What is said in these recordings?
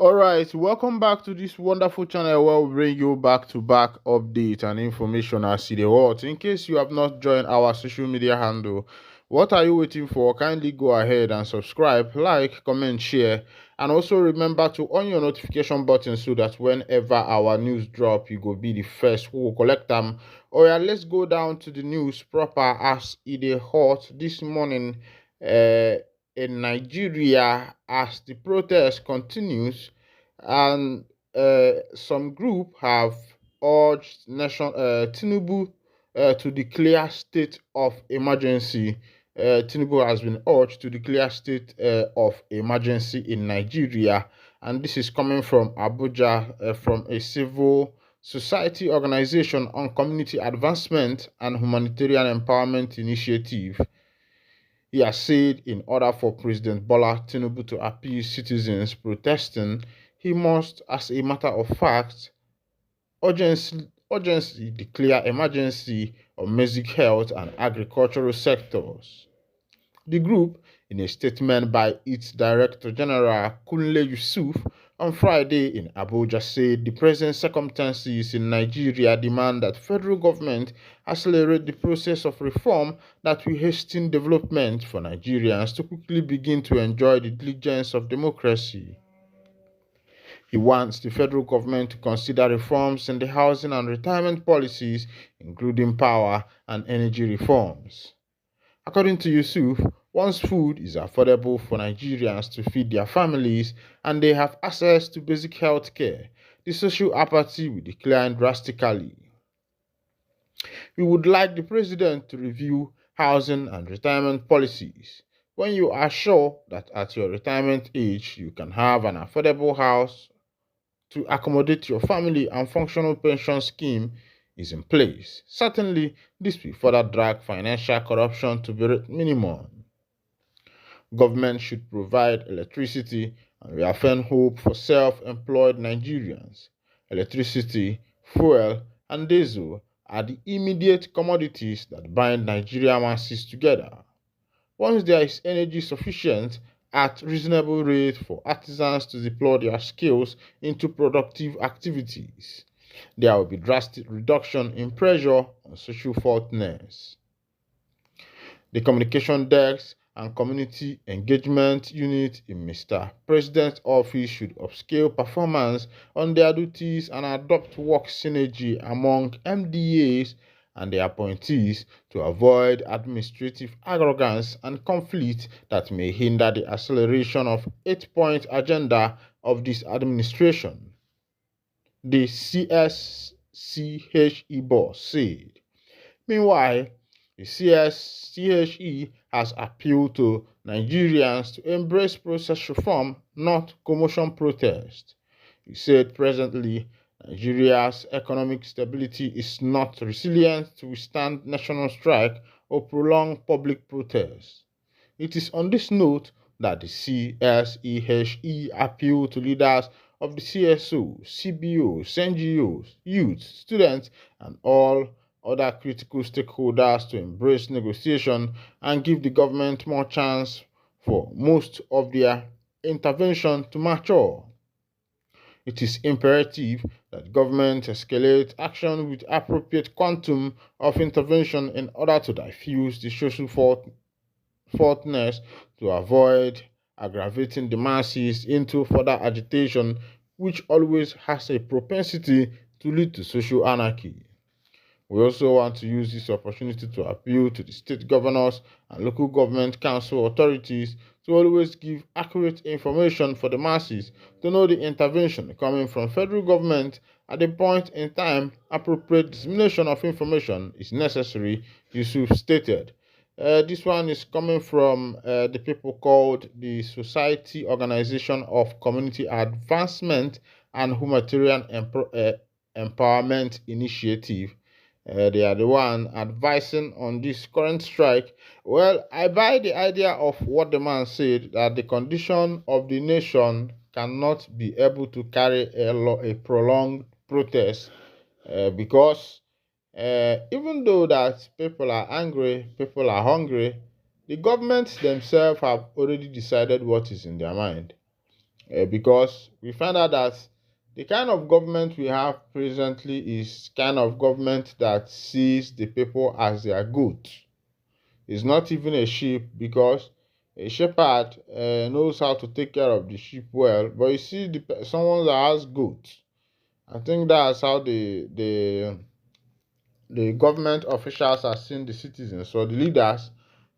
All right, welcome back to this wonderful channel where we bring you back-to-back updates and information as see the world. In case you have not joined our social media handle, what are you waiting for? Kindly go ahead and subscribe, like, comment, share, and also remember to on your notification button so that whenever our news drop, you go be the first who will collect them. Oh yeah, let's go down to the news proper as it is hot this morning. Uh, in Nigeria as the protest continues, and some group have urged Tinubu to declare state of emergency. Tinubu has been urged to declare state of emergency in Nigeria, and this is coming from Abuja, from a civil society organization on community advancement and humanitarian empowerment initiative. He has said in order for President Bola Tinubu to appease citizens protesting, he must, as a matter of fact, urgently declare emergency on basic health and agricultural sectors. The group, in a statement by its Director General Kunle Yusuf on Friday in Abuja, said the present circumstances in Nigeria demand that federal government accelerate the process of reform that will hasten development for Nigerians to quickly begin to enjoy the diligence of democracy. He wants the federal government to consider reforms in the housing and retirement policies, including power and energy reforms. According to Yusuf, once food is affordable for Nigerians to feed their families and they have access to basic health care, the social apathy will decline drastically. We would like the president to review housing and retirement policies. When you are sure that at your retirement age you can have an affordable house to accommodate your family and functional pension scheme is in place. Certainly, this will further drag financial corruption to the minimum. Government should provide electricity and reaffirm hope for self-employed Nigerians. Electricity, fuel, and diesel are the immediate commodities that bind Nigerian masses together. Once there is energy sufficient at reasonable rate for artisans to deploy their skills into productive activities, there will be drastic reduction in pressure on social faultness. The communication desk and community engagement unit in Mr. President's office should upscale performance on their duties and adopt work synergy among MDAs and their appointees to avoid administrative arrogance and conflict that may hinder the acceleration of 8-point agenda of this administration. The CSCHE boss said. Meanwhile, the CSCHE has appealed to Nigerians to embrace process reform, not commotion protest. He said presently Nigeria's economic stability is not resilient to withstand national strike or prolonged public protest. It is on this note that the CSEHE appealed to leaders of the CSO, CBOs, NGOs, youth, students, and all other critical stakeholders to embrace negotiation and give the government more chance for most of their intervention to mature. It is imperative that government escalate action with appropriate quantum of intervention in order to diffuse the social faultness to avoid aggravating the masses into further agitation, which always has a propensity to lead to social anarchy. We also want to use this opportunity to appeal to the state governors and local government council authorities to always give accurate information for the masses to know the intervention coming from federal government at the point in time appropriate dissemination of information is necessary, Yusuf stated. This one is coming from the people called the Society Organization of Community Advancement and Humanitarian Empowerment Initiative. They are the one advising on this current strike. Well, I buy the idea of what the man said that the condition of the nation cannot be able to carry a prolonged protest because even though that people are angry, people are hungry, the governments themselves have already decided what is in their mind. because we find out that the kind of government we have presently is kind of government that sees the people as their goat. It's not even a sheep because a shepherd knows how to take care of the sheep well, but you see someone that has goats. I think that's how the government officials are seeing the citizens or the leaders,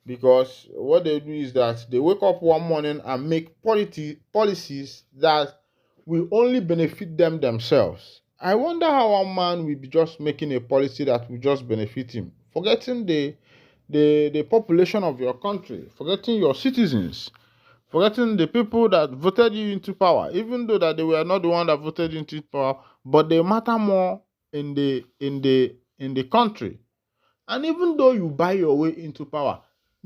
because what they do is that they wake up one morning and make policies that will only benefit them themselves. I wonder how one man will be just making a policy that will just benefit him, forgetting the population of your country, forgetting your citizens, forgetting the people that voted you into power, even though that they were not the one that voted you into power, but they matter more in the country. And even though you buy your way into power,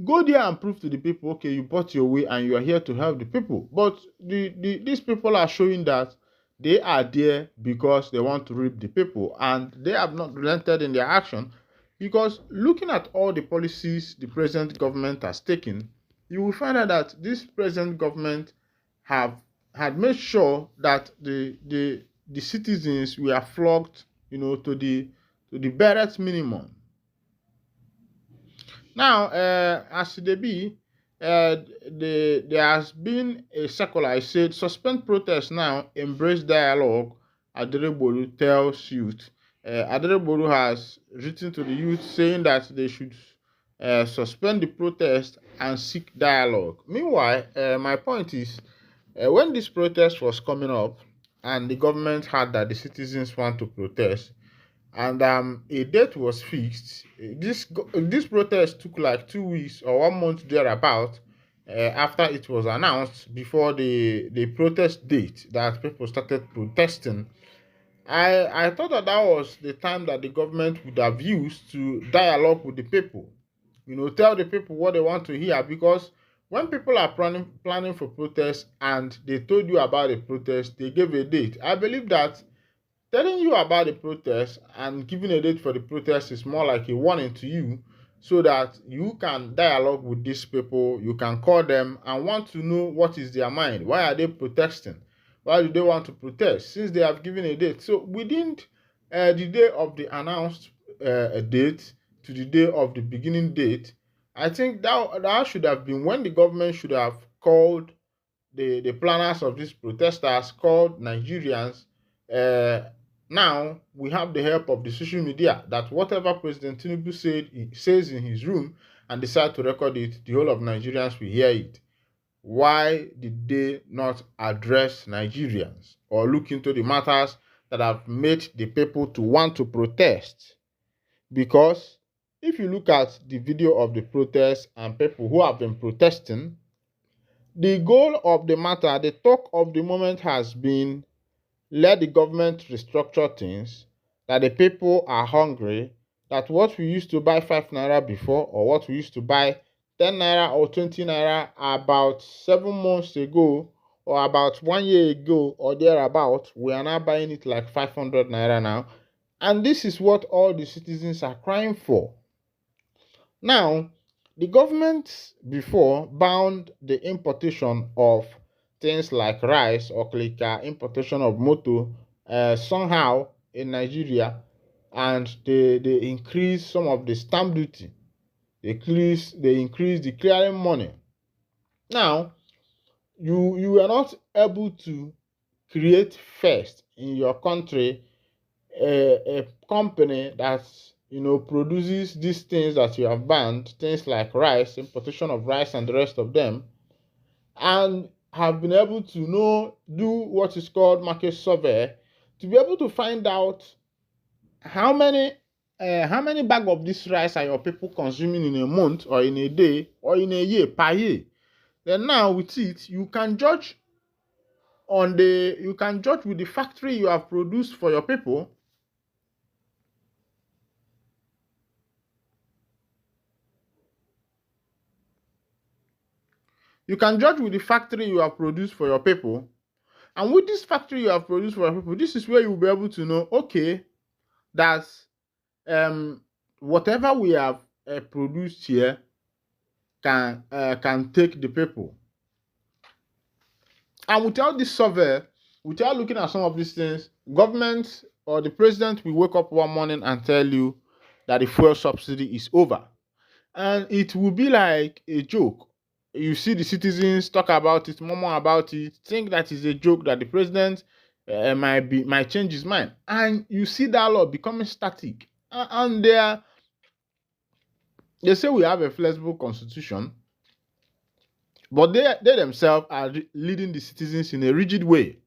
go there and prove to the people, okay, you bought your way and you are here to help the people. But these people are showing that they are there because they want to reap the people, and they have not relented in their action. Because looking at all the policies the present government has taken, you will find out that this present government have had made sure that the citizens were flogged, to the barest minimum. Now, as it be, there has been a circular. I said, suspend protest now, embrace dialogue. Adereboru tells youth. Adereboru has written to the youth saying that they should suspend the protest and seek dialogue. Meanwhile, my point is, when this protest was coming up, and the government had that the citizens want to protest, and a date was fixed. This protest took like 2 weeks or 1 month thereabout, after it was announced, before the protest date that people started protesting. I thought that was the time that the government would have used to dialogue with the people, tell the people what they want to hear, because when people are planning for protest and they told you about the protest, they gave a date. I believe that telling you about the protest and giving a date for the protest is more like a warning to you, so that you can dialogue with these people. You can call them and want to know what is their mind. Why are they protesting? Why do they want to protest since they have given a date? So within the day of the announced date to the day of the beginning date, I think that should have been when the government should have called the planners of these protesters, called Nigerians. Uh, Now we have the help of the social media, that whatever President Tinubu he says in his room and decide to record it, the whole of Nigerians will hear it. Why did they not address Nigerians or look into the matters that have made the people to want to protest? Because if you look at the video of the protest and people who have been protesting, the goal of the matter, the talk of the moment has been, let the government restructure things, that the people are hungry, that what we used to buy 5 naira before, or what we used to buy 10 naira or 20 naira about 7 months ago, or about 1 year ago, or thereabout, we are now buying it like 500 naira now. And this is what all the citizens are crying for. Now, the government before bound the importation of things like rice or clicker, importation of motor, somehow in Nigeria, and they increase some of the stamp duty. They increase the clearing money. Now, you are not able to create first in your country a company that produces these things that you have banned, things like rice, importation of rice and the rest of them, and have been able to do what is called market survey, to be able to find out how many bag of this rice are your people consuming in a month or in a day or in a year, per year. Then now with it, you can judge with the factory you have produced for your people. You can judge with the factory you have produced for your people. And with this factory you have produced for your people, this is where you will be able to know, okay, that whatever we have produced here can take the people. And without this survey, without looking at some of these things, government or the president will wake up one morning and tell you that the fuel subsidy is over. And it will be like a joke. You see the citizens talk about it, murmur about it, think that is a joke, that the president might change his mind, and you see that law becoming static. And they say we have a flexible constitution, but they themselves are leading the citizens in a rigid way.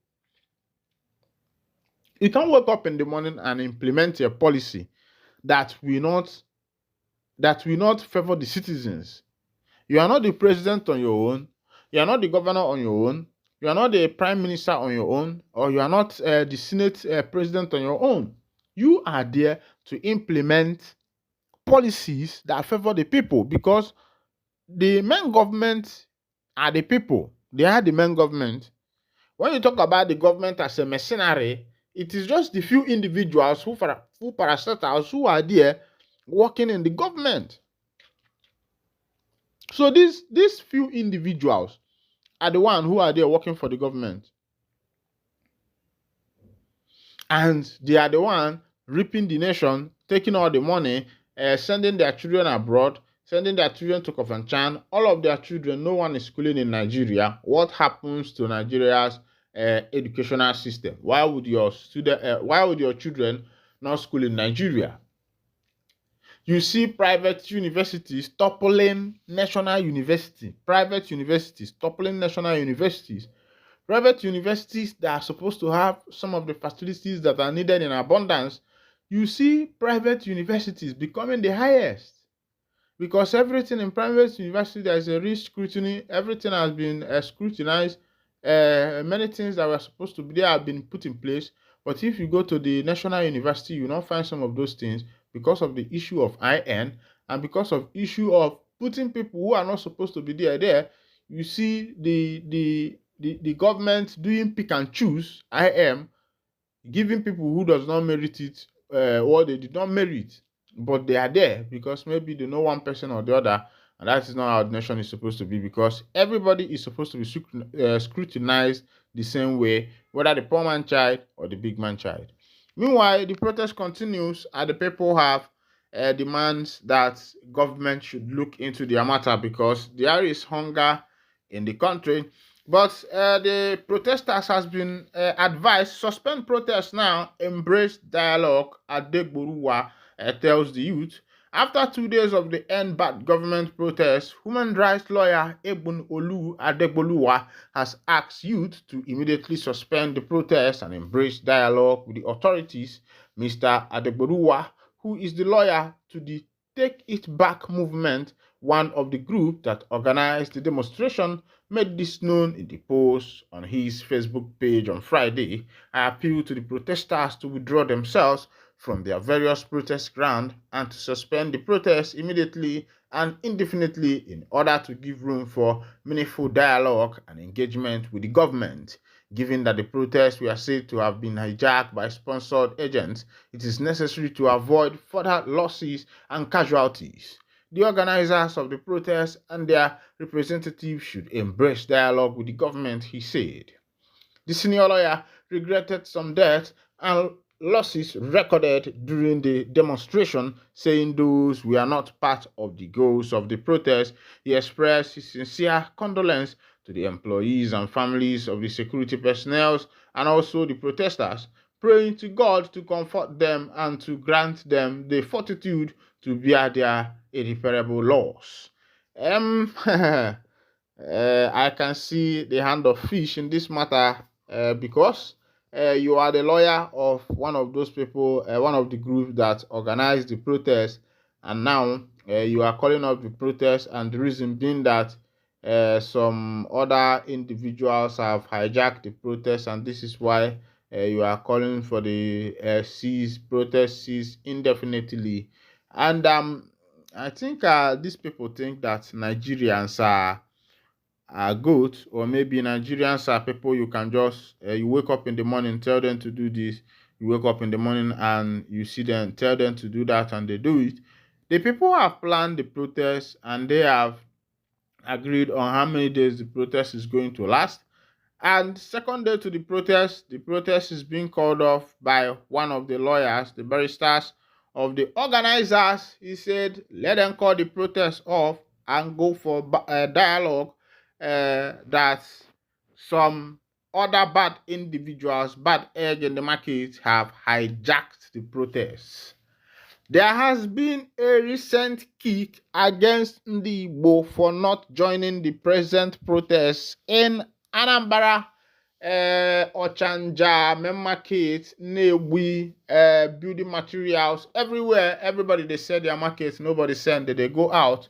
You can't wake up in the morning and implement a policy that will not favor the citizens. You are not the president on your own. You are not the governor on your own. You are not the prime minister on your own, or you are not the senate president on your own. You are there to implement policies that favor the people, because the main government are the people. They are the main government. When you talk about the government as a mercenary, it is just the few individuals who parastatals who are there working in the government. So these few individuals are the one who are there working for the government, and they are the one reaping the nation, taking all the money, sending their children abroad, sending their children to Kofanchan. All of their children, no one is schooling in Nigeria. What happens to Nigeria's educational system? Why would your children not school in Nigeria? You see private universities toppling national university. Private universities toppling national universities. Private universities that are supposed to have some of the facilities that are needed in abundance. You see private universities becoming the highest. Because everything in private university, there is a risk scrutiny. Everything has been scrutinized. Many things that were supposed to be there have been put in place. But if you go to the national university, you will not find some of those things, because of the issue of IN, and because of issue of putting people who are not supposed to be there. You see the government doing pick and choose, giving people who does not merit it what they did not merit, but they are there because maybe they know one person or the other, and that is not how the nation is supposed to be, because everybody is supposed to be scrutinized the same way, whether the poor man child or the big man child. Meanwhile, the protest continues, and the people have demands that government should look into their matter, because there is hunger in the country. But the protesters has been advised, suspend protests now, embrace dialogue. Adegboruwa tells the youth. After 2 days of the End Bad Government protests, human rights lawyer Ebun Olu Adegboluwa has asked youth to immediately suspend the protests and embrace dialogue with the authorities. Mr. Adegboluwa, who is the lawyer to the Take It Back movement, one of the group that organized the demonstration, made this known in the post on his Facebook page on Friday. I appeal to the protesters to withdraw themselves from their various protest grounds and to suspend the protests immediately and indefinitely in order to give room for meaningful dialogue and engagement with the government. Given that the protests were said to have been hijacked by sponsored agents, it is necessary to avoid further losses and casualties. The organizers of the protests and their representatives should embrace dialogue with the government, he said. The senior lawyer regretted some deaths and losses recorded during the demonstration, saying those were not part of the goals of the protest. He expressed his sincere condolence to the employees and families of the security personnel and also the protesters, praying to God to comfort them and to grant them the fortitude to bear their irreparable loss. I can see the hand of fish in this matter because you are the lawyer of one of those people, one of the groups that organized the protest, and now you are calling up the protest, and the reason being that some other individuals have hijacked the protest, and this is why you are calling for the protest cease indefinitely. And I think these people think that Nigerians are good, or maybe Nigerians are people you can just you wake up in the morning, tell them to do this. You wake up in the morning and you see them, tell them to do that, and they do it. The people have planned the protest and they have agreed on how many days the protest is going to last, And second day to the protest is being called off by one of the lawyers, the barristers of the organizers. He said, let them call the protest off and go for dialogue, that some other bad individuals, bad egg in the market, have hijacked the protests. There has been a recent kick against Ndigbo for not joining the present protests in Anambra, Ochanja, Main Market, Nnewi, building materials, everywhere. Everybody, they sell their markets, nobody send it. They go out,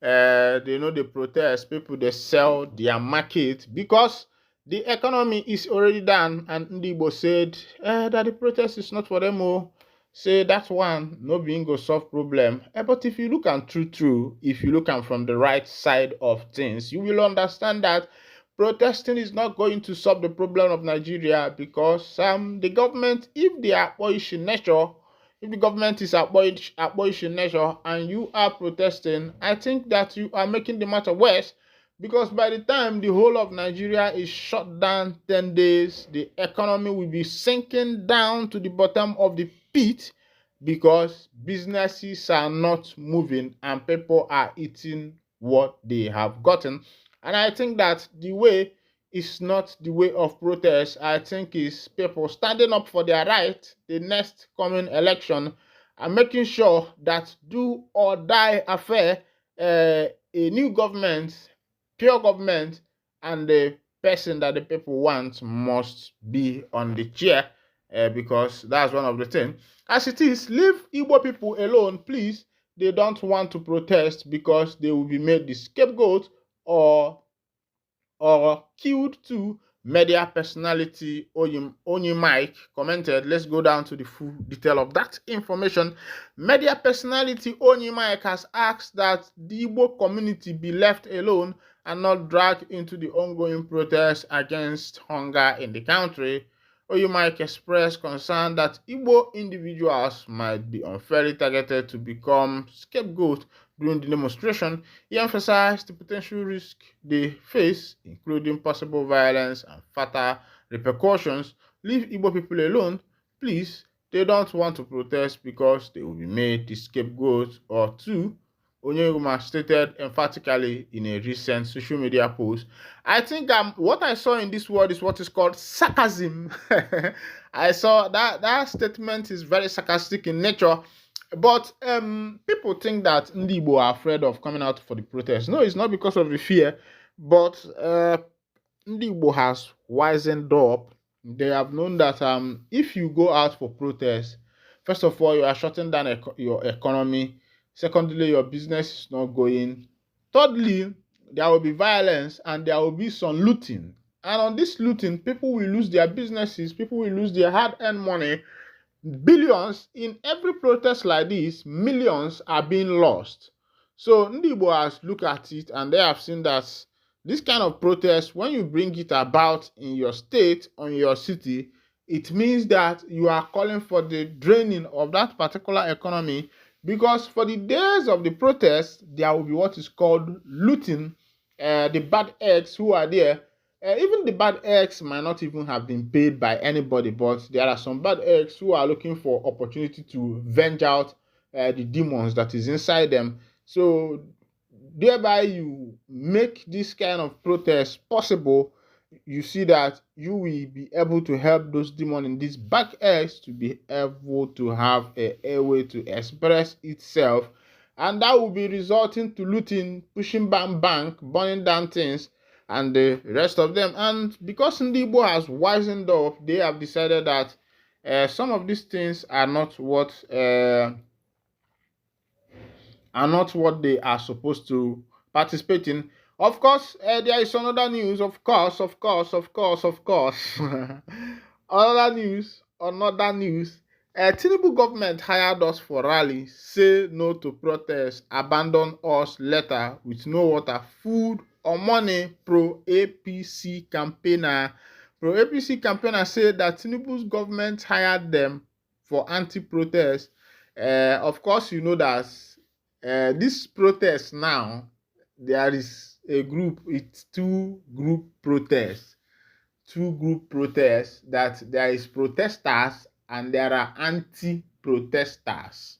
they know they protest, people, they sell their market because the economy is already done. And Ndigbo said that the protest is not for them. Oh, say that one no being go solve problem. But if you look and true, if you look and from the right side of things, you will understand that protesting is not going to solve the problem of Nigeria, because the government, if they are abolishing nature, if the government is abolishing nature and you are protesting, I think that you are making the matter worse, because by the time the whole of Nigeria is shut down 10 days, the economy will be sinking down to the bottom of the pit, because businesses are not moving and people are eating what they have gotten. And I think that the way is not the way of protest. I think is people standing up for their right the next coming election and making sure that do or die affair, a new government, pure government, and the person that the people want must be on the chair, because that's one of the things. As it is, leave Igbo people alone, please. They don't want to protest because they will be made the scapegoat or killed too. Media personality Onyi Mike commented. Let's go down to the full detail of that information. Media personality Onyi Mike has asked that the Igbo community be left alone and not dragged into the ongoing protests against hunger in the country. Onyi Mike expressed concern that Igbo individuals might be unfairly targeted to become scapegoats during the demonstration. He emphasized the potential risk they face, including possible violence and fatal repercussions. Leave Igbo people alone, please. They don't want to protest because they will be made the scapegoat or two, Onyeguma stated emphatically in a recent social media post. I think what I saw in this word is what is called sarcasm. I saw that statement is very sarcastic in nature. But people think that Ndigbo are afraid of coming out for the protest. No, it's not because of the fear, but Ndigbo has wisened up. They have known that if you go out for protest, first of all, you are shutting down your economy. Secondly, your business is not going. Thirdly, there will be violence and there will be some looting. And on this looting, people will lose their businesses, people will lose their hard-earned money. Billions in every protest like this, millions are being lost. So Ndigbo has looked at it and they have seen that this kind of protest, when you bring it about in your state or in your city, it means that you are calling for the draining of that particular economy, because for the days of the protest, there will be what is called looting. The bad eggs who are there, even the bad eggs might not even have been paid by anybody, but there are some bad eggs who are looking for opportunity to venge out the demons that is inside them. So thereby you make this kind of protest possible. You see that you will be able to help those demons in these back eggs to be able to have a way to express itself, and that will be resulting to looting, pushing down bank, burning down things, and the rest of them. And because Ndigbo has wisened up, they have decided that some of these things are not what they are supposed to participate in. Of course, there is another news. Of course. Another news. Tinubu government hired us for rally. Say no to protest. Abandon us letter with no water, food, or money. Pro-APC campaigner. Pro-APC campaigner said that Tinubu's government hired them for anti-protest. Of course, you know that this protest now, there is a group, it's two group protests. two group protests, that there is protesters and there are anti-protesters.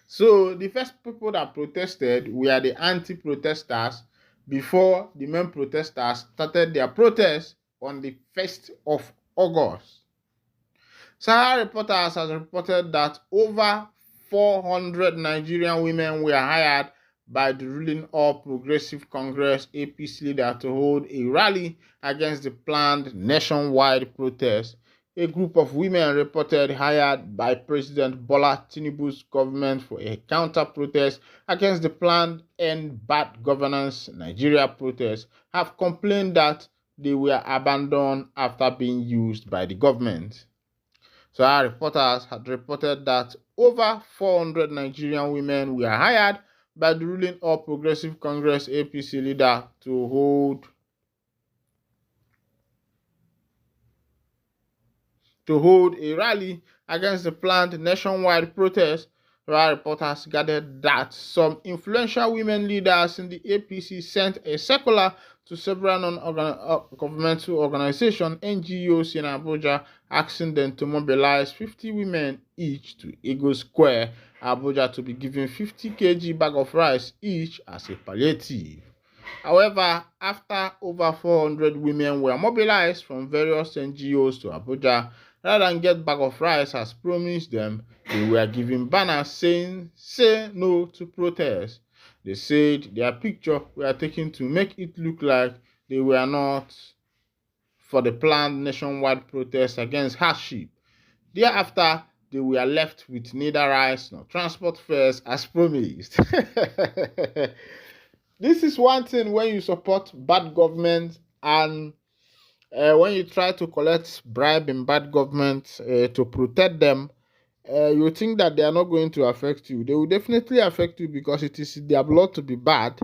So the first people that protested were the anti-protesters before the main protesters started their protest on the 1st of August. Sahara Reporters has reported that over 400 Nigerian women were hired by the ruling All Progressive Congress APC leader to hold a rally against the planned nationwide protest. A group of women reported hired by President Bola Tinubu's government for a counter-protest against the planned End Bad Governance Nigeria protest have complained that they were abandoned after being used by the government. So our reporters had reported that over 400 Nigerian women were hired by the ruling All Progressive Congress APC leader to hold a rally against the planned nationwide protest. Our reporters gathered that some influential women leaders in the APC sent a circular to several non-governmental organizations, NGOs in Abuja, asking them to mobilize 50 women each to Ego Square, Abuja, to be given 50 kg bag of rice each as a palliative. However, after over 400 women were mobilized from various NGOs to Abuja, rather than get bag of rice as promised them, they were given banners saying, "Say no to protest." They said their picture were taken to make it look like they were not for the planned nationwide protest against hardship. Thereafter, they were left with neither rice nor transport fares as promised. This is one thing when you support bad government and when you try to collect bribe in bad government to protect them, you think that they are not going to affect you. They will definitely affect you because it is in their blood to be bad.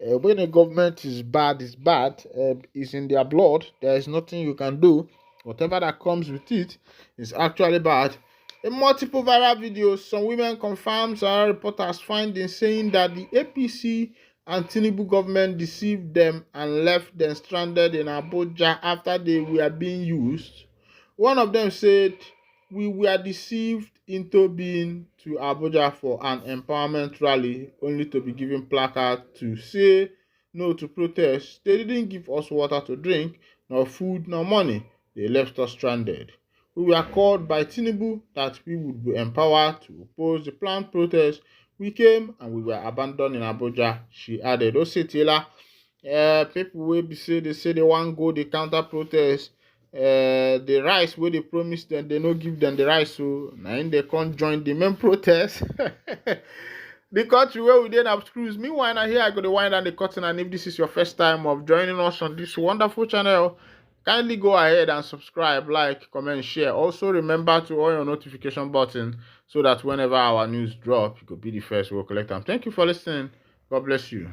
When a government is bad, it's in their blood. There is nothing you can do. Whatever that comes with it is actually bad. In multiple viral videos, some women confirmed Sahara Reporters findings saying that the APC and Tinubu government deceived them and left them stranded in Abuja after they were being used. One of them said, "We were deceived into being to Abuja for an empowerment rally only to be given placards to say no to protest. They didn't give us water to drink, nor food, nor money. They left us stranded. We were called by Tinubu that we would be empowered to oppose the planned protest. We came and we were abandoned in Abuja," she added. Osetila, people will be say they want go the counter protest. The rice where they promised them, they no give them the rice, so now they can't join the main protest. The country where we didn't have cruise. Meanwhile, now here I go to wind down the curtain, and if this is your first time of joining us on this wonderful channel, kindly go ahead and subscribe, like, comment, share. Also remember to on your notification button so that whenever our news drop, you could be the first we'll collect them. Thank you for listening. God bless you.